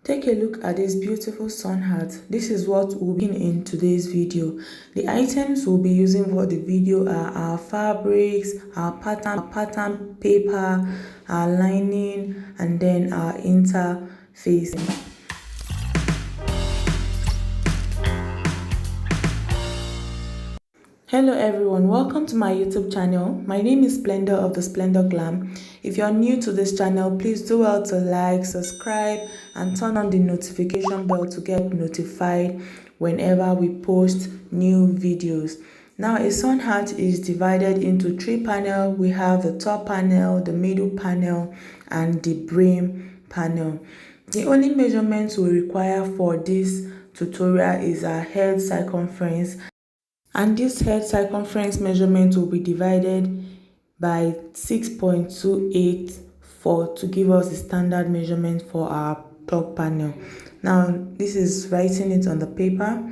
Take a look at this beautiful sun hat. This is what we'll be in today's video. The items we'll be using for the video are our fabrics, our pattern paper, our lining, and then our interfacing. Hello everyone, welcome to my YouTube channel. My name is Splendor of the Splendor Glam. If you're new to this channel, please do well to like, subscribe, and turn on the notification bell to get notified whenever we post new videos. Now, a sun hat is divided into three panels. We have the top panel, the middle panel, and the brim panel. The only measurements we require for this tutorial is our head circumference, and this head circumference measurement will be divided by 6.284 to give us the standard measurement for our top panel. Now, this is writing it on the paper.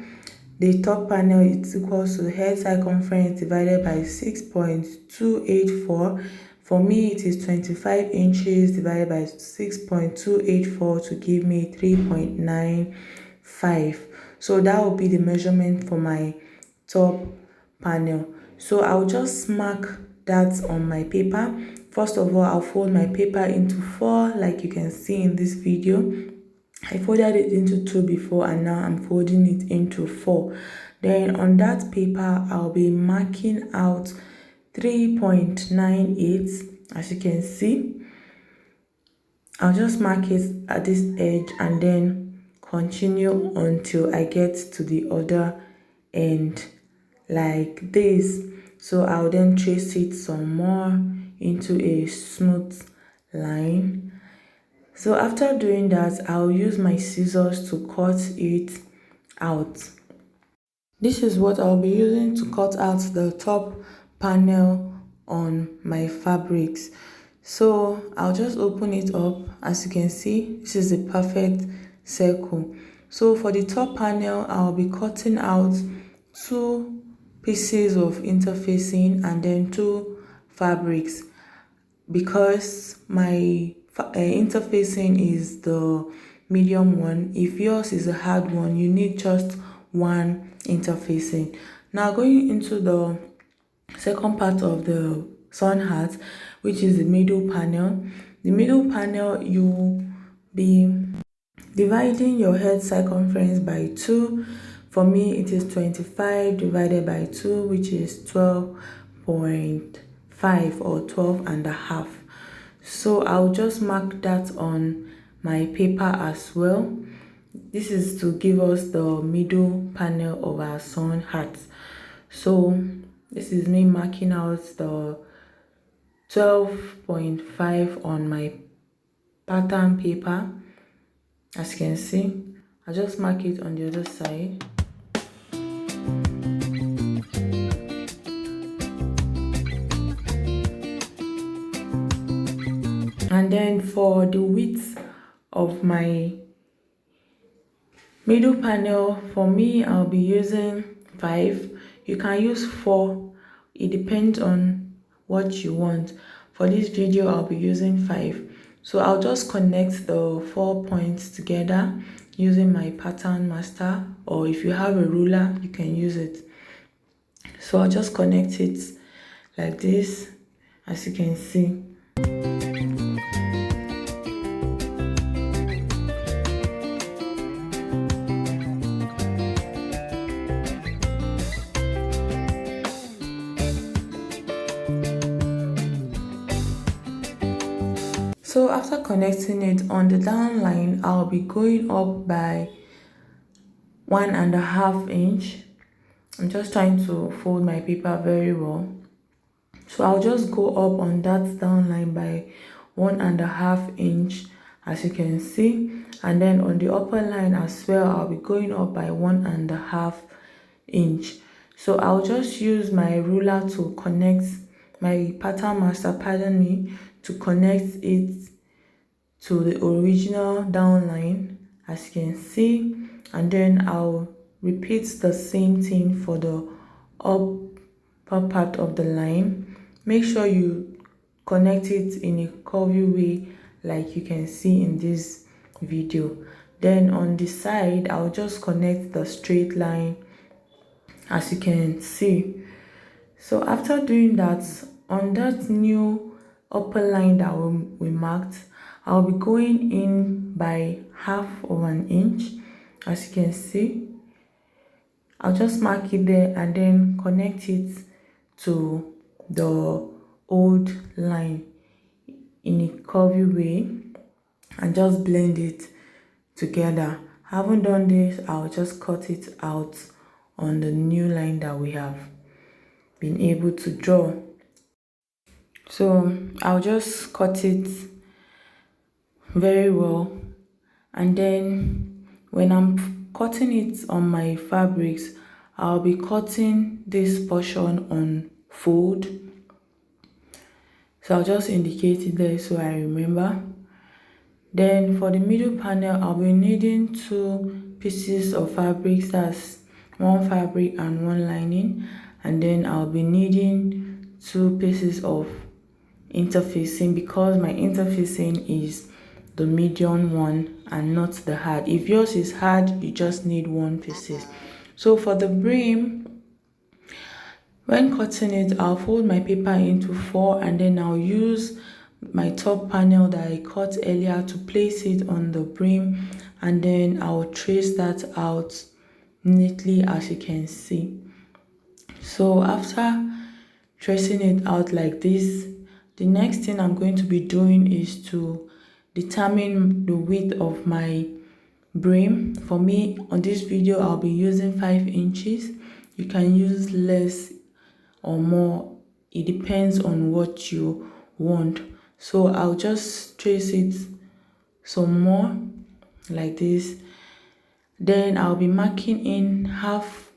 The top panel is equals to the head circumference divided by 6.284. For me, it is 25 inches divided by 6.284 to give me 3.95. So that will be the measurement for my top panel. So I'll just mark that on my paper. First of all, I'll fold my paper into 4 like you can see in this video. I folded it into 2 before, and now I'm folding it into 4. Then on that paper, I'll be marking out 3.98. As you can see, I'll just mark it at this edge and then continue until I get to the other end like this. So I'll then trace it some more into a smooth line. So after doing that, I'll use my scissors to cut it out. This is what I'll be using to cut out the top panel on my fabrics. So I'll just open it up. As you can see, this is a perfect circle. So for the top panel, I'll be cutting out 2 pieces of interfacing and then 2 fabrics. Because my interfacing is the medium one, if yours is a hard one, you need just 1 interfacing. Now, going into the second part of the sun hat, which is the middle panel. The middle panel, you'll be dividing your head circumference by 2. For me, it is 25 divided by 2, which is 12.5 or 12.5. So I'll just mark that on my paper as well. This is to give us the middle panel of our sun hat. So this is me marking out the 12.5 on my pattern paper. As you can see, I'll just mark it on the other side. And then for the width of my middle panel, for me, I'll be using 5. You can use 4. It depends on what you want. For this video, I'll be using 5. So I'll just connect the 4 points together using my pattern master, or if you have a ruler, you can use it. So I'll just connect it like this, as you can see. So after connecting it on the down line, I'll be going up by 1.5 inch. I'm just trying to fold my paper very well. So I'll just go up on that down line by 1.5 inch, as you can see. And then on the upper line as well, I'll be going up by 1.5 inch. So I'll just use my ruler to connect my pattern master, to connect it to the original down line, as you can see. And then I'll repeat the same thing for the upper part of the line. Make sure you connect it in a curvy way like you can see in this video. Then on the side, I'll just connect the straight line, as you can see. So after doing that, on that new upper line that we marked, I'll be going in by 1/2 inch, as you can see. I'll just mark it there and then connect it to the old line in a curvy way and just blend it together. Having done this, I'll just cut it out on the new line that we have been able to draw. So I'll just cut it very well, and then when I'm cutting it on my fabrics, I'll be cutting this portion on fold. So I'll just indicate it there so I remember. Then for the middle panel, I'll be needing 2 pieces of fabrics, that's 1 fabric and 1 lining, and then I'll be needing 2 pieces of interfacing, because my interfacing is the medium one and not the hard. If yours is hard, you just need 1 pieces. So for the brim, when cutting it, I'll fold my paper into 4, and then I'll use my top panel that I cut earlier to place it on the brim, and then I'll trace that out neatly, as you can see. So after tracing it out like this, the next thing I'm going to be doing is to determine the width of my brim. For me, on this video, I'll be using 5 inches. You can use less or more, it depends on what you want. So I'll just trace it some more like this. Then I'll be marking in 1/2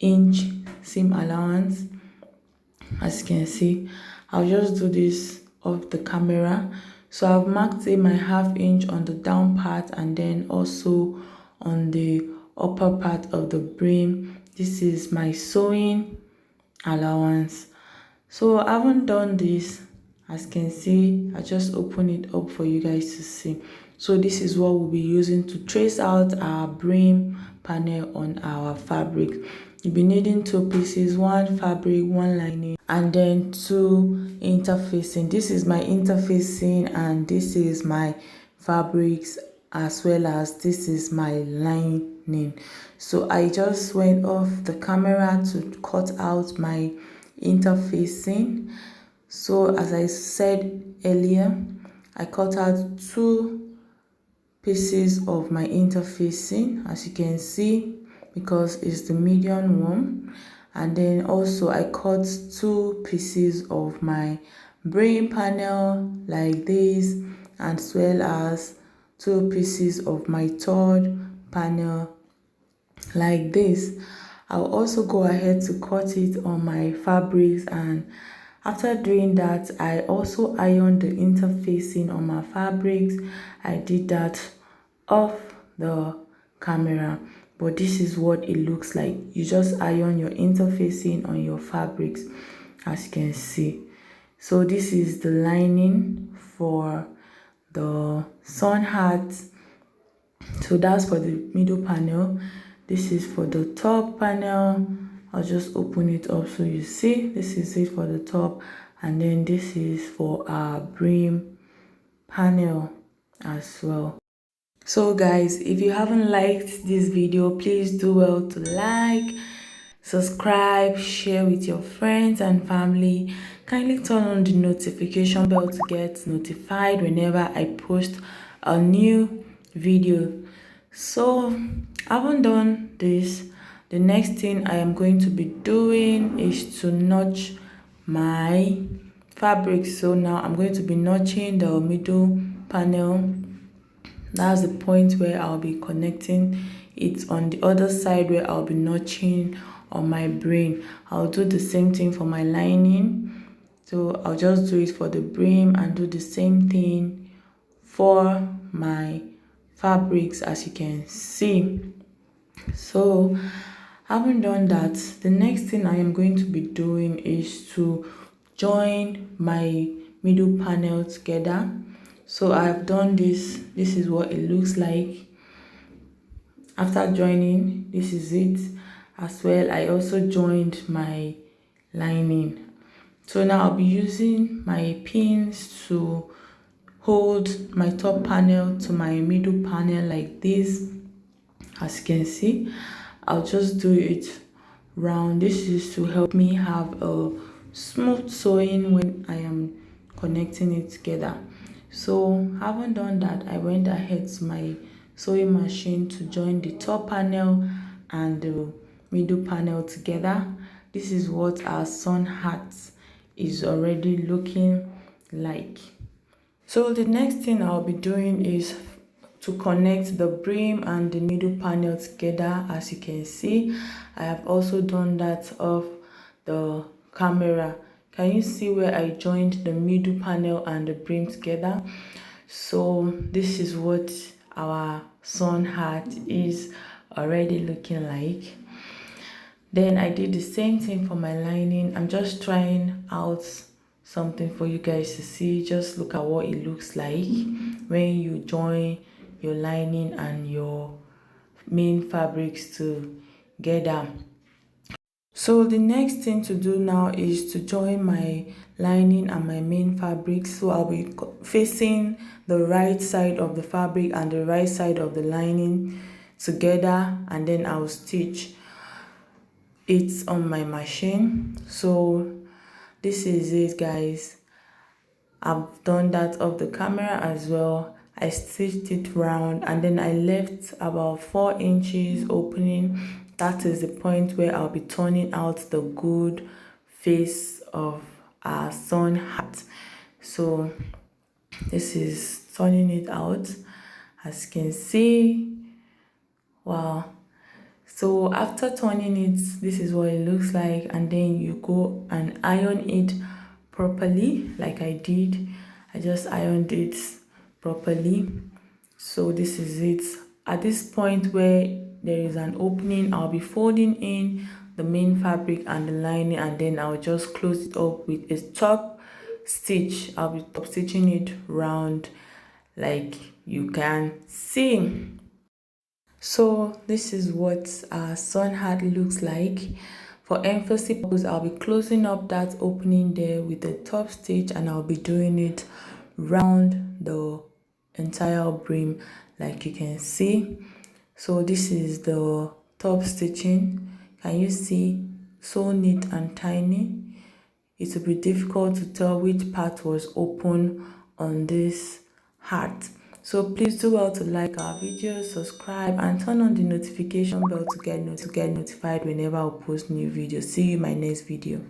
inch seam allowance, as you can see. I'll just do this off the camera. So I've marked in my 1/2 inch on the down part and then also on the upper part of the brim. This is my sewing allowance. So I haven't done this, as you can see. I just open it up for you guys to see. So this is what we'll be using to trace out our brim panel on our fabric. You'll be needing 2 pieces, 1 fabric, 1 lining, and then 2 interfacing. This is my interfacing and this is my fabrics, as well as this is my lining. So I just went off the camera to cut out my interfacing. So as I said earlier, I cut out 2 pieces of my interfacing, as you can see, because it's the medium one. And then also I cut 2 pieces of my brim panel like this, as well as 2 pieces of my third panel like this. I'll also go ahead to cut it on my fabrics, and after doing that, I also ironed the interfacing on my fabrics. I did that off the camera, but this is what it looks like. You just iron your interfacing on your fabrics, as you can see. So this is the lining for the sun hat. So that's for the middle panel. This is for the top panel. I'll just open it up so you see. This is it for the top, and then this is for our brim panel as well. So guys, if you haven't liked this video, please do well to like, subscribe, share with your friends and family. Kindly turn on the notification bell to get notified whenever I post a new video. So I haven't done this. The next thing I am going to be doing is to notch my fabric. So now I'm going to be notching the middle panel. That's the point where I'll be connecting it. On the other side where I'll be notching on my brim, I'll do the same thing for my lining. So I'll just do it for the brim and do the same thing for my fabrics, as you can see. So having done that, the next thing I am going to be doing is to join my middle panel together. So I have done this. This is what it looks like. After joining, this is it as well. I also joined my lining. So now I'll be using my pins to hold my top panel to my middle panel like this. As you can see, I'll just do it round. This is to help me have a smooth sewing when I am connecting it together. So having done that, I went ahead to my sewing machine to join the top panel and the middle panel together. This is what our sun hat is already looking like. So the next thing I'll be doing is to connect the brim and the middle panel together. As you can see, I have also done that off the camera. Can you see where I joined the middle panel and the brim together? So this is what our sun hat is already looking like. Then I did the same thing for my lining. I'm just trying out something for you guys to see. Just look at what it looks like when you join your lining and your main fabrics together. So the next thing to do now is to join my lining and my main fabric. So I'll be facing the right side of the fabric and the right side of the lining together, and then I'll stitch it on my machine. So this is it, guys. I've done that off the camera as well. I stitched it round and then I left about 4 inches opening. That is the point where I'll be turning out the good face of our sun hat. So this is turning it out. As you can see, wow. So after turning it, this is what it looks like, and then you go and iron it properly like I did. I just ironed it properly. So this is it. At this point where there is an opening, I'll be folding in the main fabric and the lining, and then I'll just close it up with a top stitch. I'll be top stitching it round like you can see. So this is what our sun hat looks like. For emphasis purpose, I'll be closing up that opening there with the top stitch, and I'll be doing it round the entire brim like you can see. So this is the top stitching. Can you see? So neat and tiny. It will be difficult to tell which part was open on this hat. So please do well to like our videos, subscribe, and turn on the notification bell to get notified whenever I post new videos. See you in my next video.